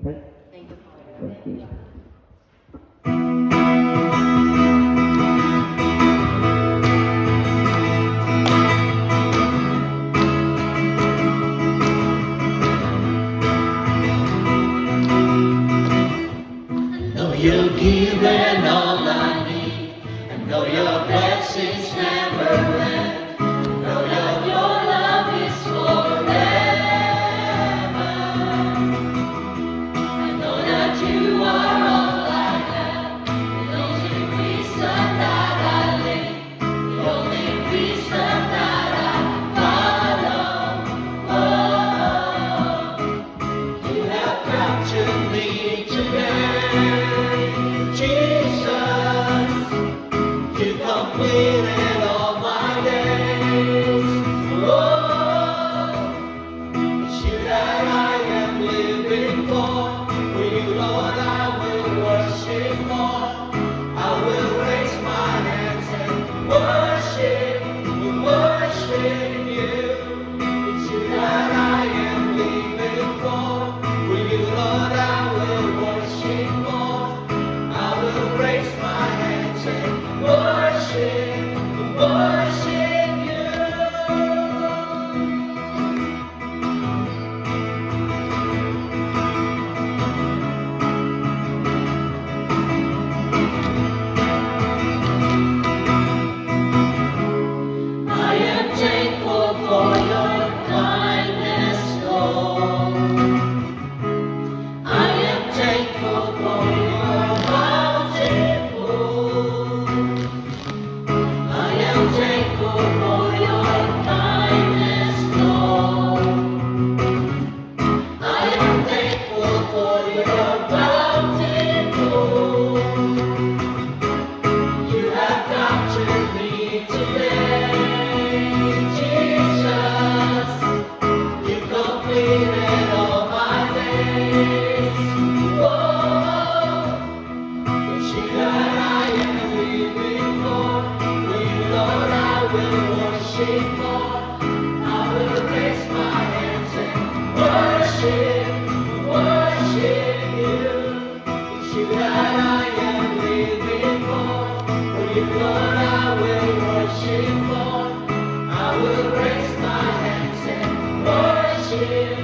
Okay? Thank you, Father. Thank you. Know you're given all I need, and know your blessings never end. Know that your love is forever. I know that you are all I have, the only reason that I live, the only reason that I follow. You have captured me today. Jesus, you completed all my days. Oh, it's you that I am living for. For you, Lord, I will worship more. I will raise my hands and worship you. It's you that I am living for. For you, Lord, I will worship more. I will raise my hands and worship you. I am thankful for your kindness, Lord. I am thankful for your bountiful. I am thankful for your kindness, Lord. I am thankful for your bountiful. You have captured me today, Jesus. You completed all my days. Whoa. It's you that I am living for. For you, Lord, I will worship more. I will raise my hands and worship you. It's you that I am living for. For you, Lord, I will worship more. I will raise my hands and worship